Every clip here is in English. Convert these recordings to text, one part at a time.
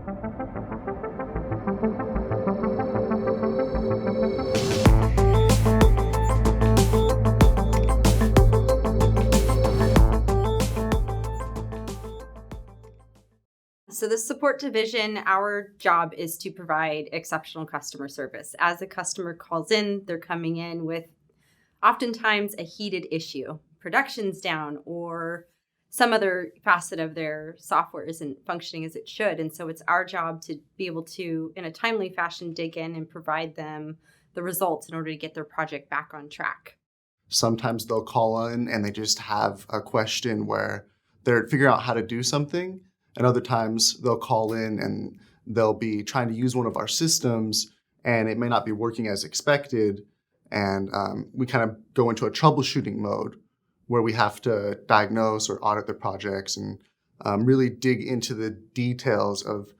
So the support division, our job is to provide exceptional customer service. As a customer calls in, they're coming in with oftentimes a heated issue. Production's down or some other facet of their software isn't functioning as it should. And so it's our job to be able to, in a timely fashion, dig in and provide them the results in order to get their project back on track. Sometimes they'll call in and they just have a question where they're figuring out how to do something. And other times they'll call in and they'll be trying to use one of our systems and it may not be working as expected. And we kind of go into a troubleshooting mode where we have to diagnose or audit their projects and really dig into the details of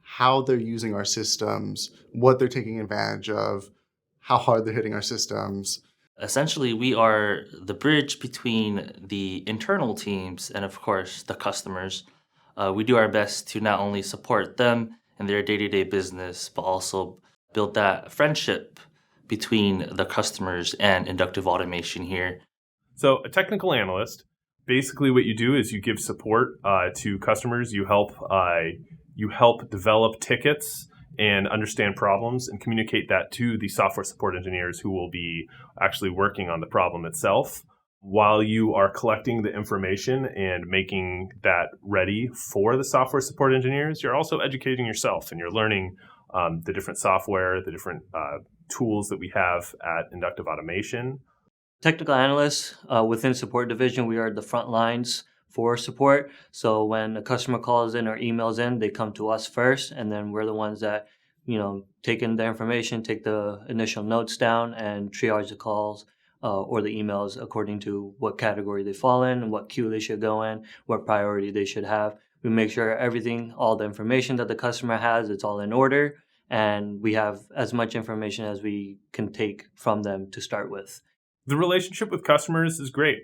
how they're using our systems, what they're taking advantage of, how hard they're hitting our systems. Essentially, we are the bridge between the internal teams and, of course, the customers. We do our best to not only support them in their day-to-day business, but also build that friendship between the customers and Inductive Automation here. So a technical analyst, basically what you do is you give support to customers. You help develop tickets and understand problems and communicate that to the software support engineers who will be actually working on the problem itself. While you are collecting the information and making that ready for the software support engineers, you're also educating yourself and you're learning the different software, the different tools that we have at Inductive Automation. Technical analysts within support division, we are the front lines for support. So when a customer calls in or emails in, they come to us first, and then we're the ones that, take in the information, take the initial notes down, and triage the calls or the emails according to what category they fall in, what queue they should go in, what priority they should have. We make sure everything, all the information that the customer has, it's all in order, and we have as much information as we can take from them to start with. The relationship with customers is great.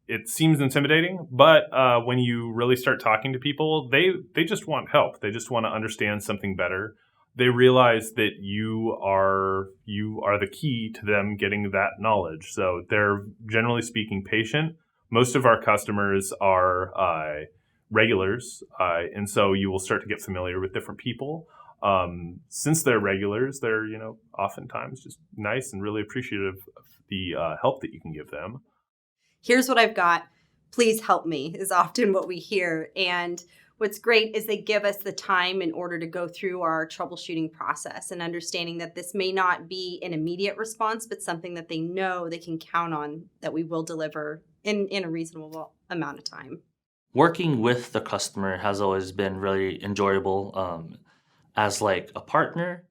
It seems intimidating, but when you really start talking to people, they just want help. They just want to understand something better. They realize that you are the key to them getting that knowledge. So they're generally speaking patient. Most of our customers are regulars, and so you will start to get familiar with different people. Since they're regulars, they're oftentimes just nice and really appreciative of the help that you can give them. Here's what I've got. Please help me is often what we hear. And what's great is they give us the time in order to go through our troubleshooting process and understanding that this may not be an immediate response, but something that they know they can count on that we will deliver in a reasonable amount of time. Working with the customer has always been really enjoyable. As like a partner,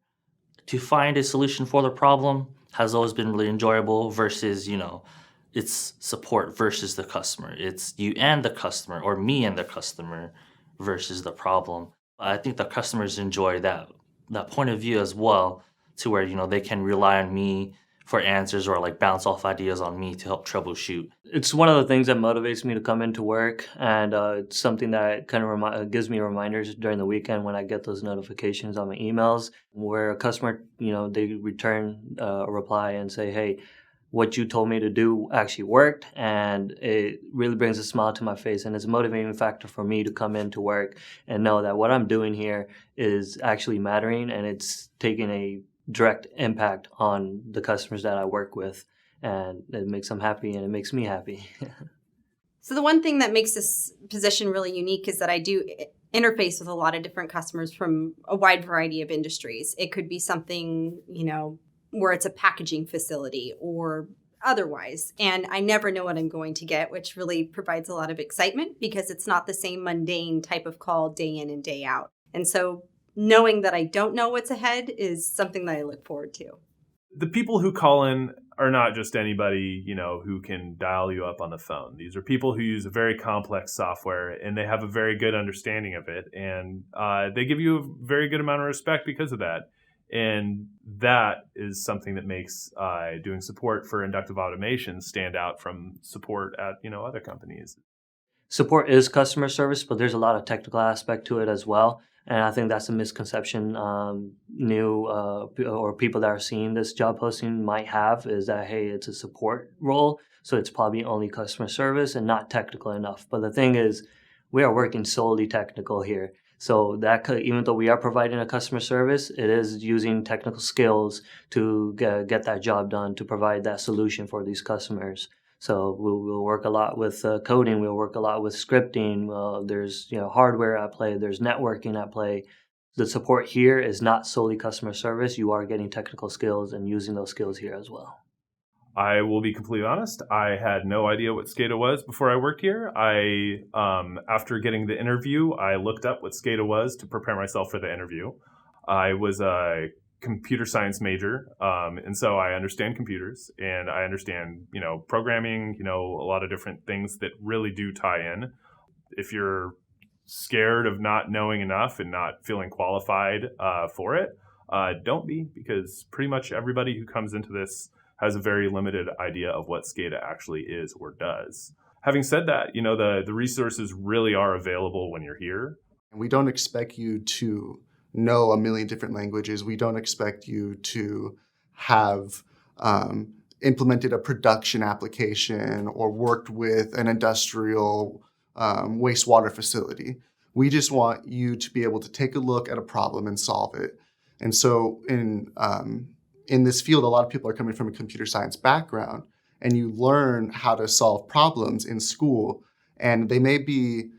to find a solution for the problem has always been really enjoyable versus, it's support versus the customer. It's you and the customer or me and the customer versus the problem. I think the customers enjoy that point of view as well, to where, they can rely on me for answers or like bounce off ideas on me to help troubleshoot. It's one of the things that motivates me to come into work, and it's something that kind of gives me reminders during the weekend when I get those notifications on my emails where a customer, they return a reply and say, hey, what you told me to do actually worked, and it really brings a smile to my face, and it's a motivating factor for me to come into work and know that what I'm doing here is actually mattering and it's taking a direct impact on the customers that I work with, and it makes them happy and it makes me happy. So the one thing that makes this position really unique is that I do interface with a lot of different customers from a wide variety of industries. It could be something, where it's a packaging facility or otherwise, and I never know what I'm going to get, which really provides a lot of excitement because it's not the same mundane type of call day in and day out. And so knowing that I don't know what's ahead is something that I look forward to. The people who call in are not just anybody, who can dial you up on the phone. These are people who use a very complex software and they have a very good understanding of it. And they give you a very good amount of respect because of that. And that is something that makes doing support for Inductive Automation stand out from support at, other companies. Support is customer service, but there's a lot of technical aspect to it as well. And I think that's a misconception new or people that are seeing this job posting might have, is that, hey, it's a support role, so it's probably only customer service and not technical enough. But the thing is, we are working solely technical here. So that could, even though we are providing a customer service, it is using technical skills to get that job done, to provide that solution for these customers. So we'll work a lot with coding. We'll work a lot with scripting. There's hardware at play. There's networking at play. The support here is not solely customer service. You are getting technical skills and using those skills here as well. I will be completely honest. I had no idea what SCADA was before I worked here. After getting the interview, I looked up what SCADA was to prepare myself for the interview. I was a computer science major, and so I understand computers and I understand, programming, a lot of different things that really do tie in. If you're scared of not knowing enough and not feeling qualified for it, don't be, because pretty much everybody who comes into this has a very limited idea of what SCADA actually is or does. Having said that, the resources really are available when you're here. We don't expect you to know a million different languages. We don't expect you to have implemented a production application or worked with an industrial wastewater facility. We just want you to be able to take a look at a problem and solve it. And so in this field, a lot of people are coming from a computer science background, and you learn how to solve problems in school, and they may be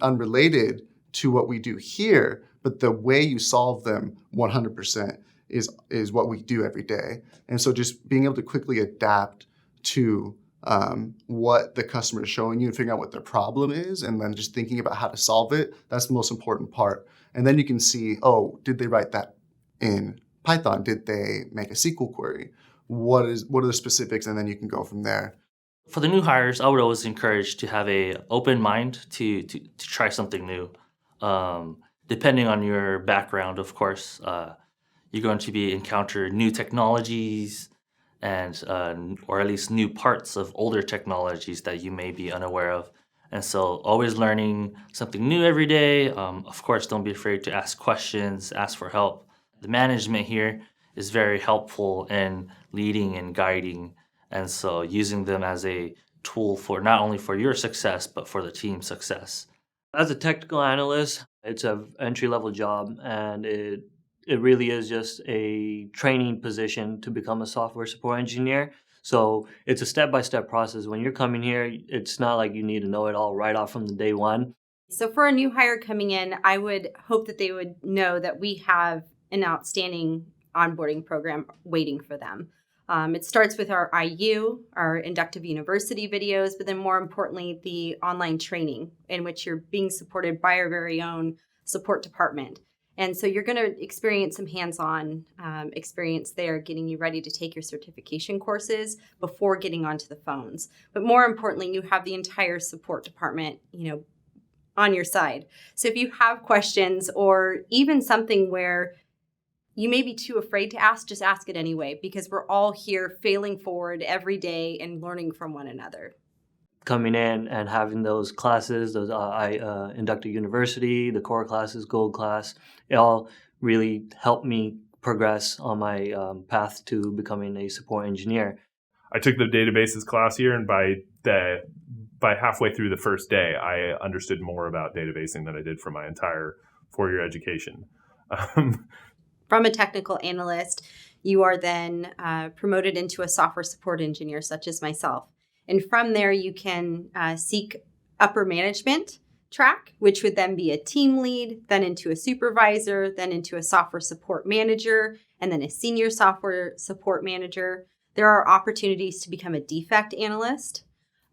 unrelated to what we do here, but the way you solve them 100% is what we do every day. And so just being able to quickly adapt to what the customer is showing you and figuring out what their problem is, and then just thinking about how to solve it, that's the most important part. And then you can see, oh, did they write that in Python? Did they make a SQL query? What are the specifics? And then you can go from there. For the new hires, I would always encourage to have a open mind to try something new. Depending on your background, of course, you're going to encounter new technologies and or at least new parts of older technologies that you may be unaware of. And so always learning something new every day. Of course, don't be afraid to ask questions, ask for help. The management here is very helpful in leading and guiding, and so using them as a tool for not only for your success, but for the team's success. As a technical analyst, it's an entry-level job, and it really is just a training position to become a software support engineer. So it's a step-by-step process. When you're coming here, it's not like you need to know it all right off from the day one. So for a new hire coming in, I would hope that they would know that we have an outstanding onboarding program waiting for them. It starts with our IU, our Inductive University videos, but then more importantly, the online training in which you're being supported by our very own support department. And so you're going to experience some hands-on experience there, getting you ready to take your certification courses before getting onto the phones. But more importantly, you have the entire support department, on your side. So if you have questions or even something where you may be too afraid to ask, just ask it anyway, because we're all here failing forward every day and learning from one another. Coming in and having those classes, those Inductive University, the core classes, Gold class, it all really helped me progress on my path to becoming a support engineer. I took the databases class here, and by halfway through the first day, I understood more about databasing than I did for my entire 4-year education. From a technical analyst, you are then promoted into a software support engineer, such as myself. And from there, you can seek upper management track, which would then be a team lead, then into a supervisor, then into a software support manager, and then a senior software support manager. There are opportunities to become a defect analyst.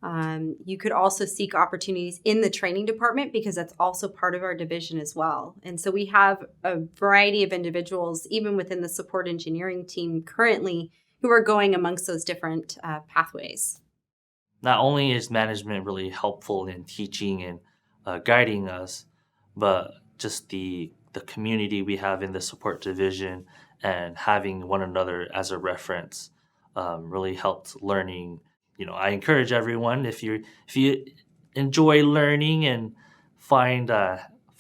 You could also seek opportunities in the training department, because that's also part of our division as well. And so we have a variety of individuals, even within the support engineering team currently, who are going amongst those different pathways. Not only is management really helpful in teaching and guiding us, but just the community we have in the support division and having one another as a reference really helped learning. I encourage everyone, if you enjoy learning and find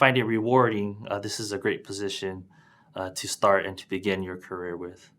find it rewarding, this is a great position to start and to begin your career with.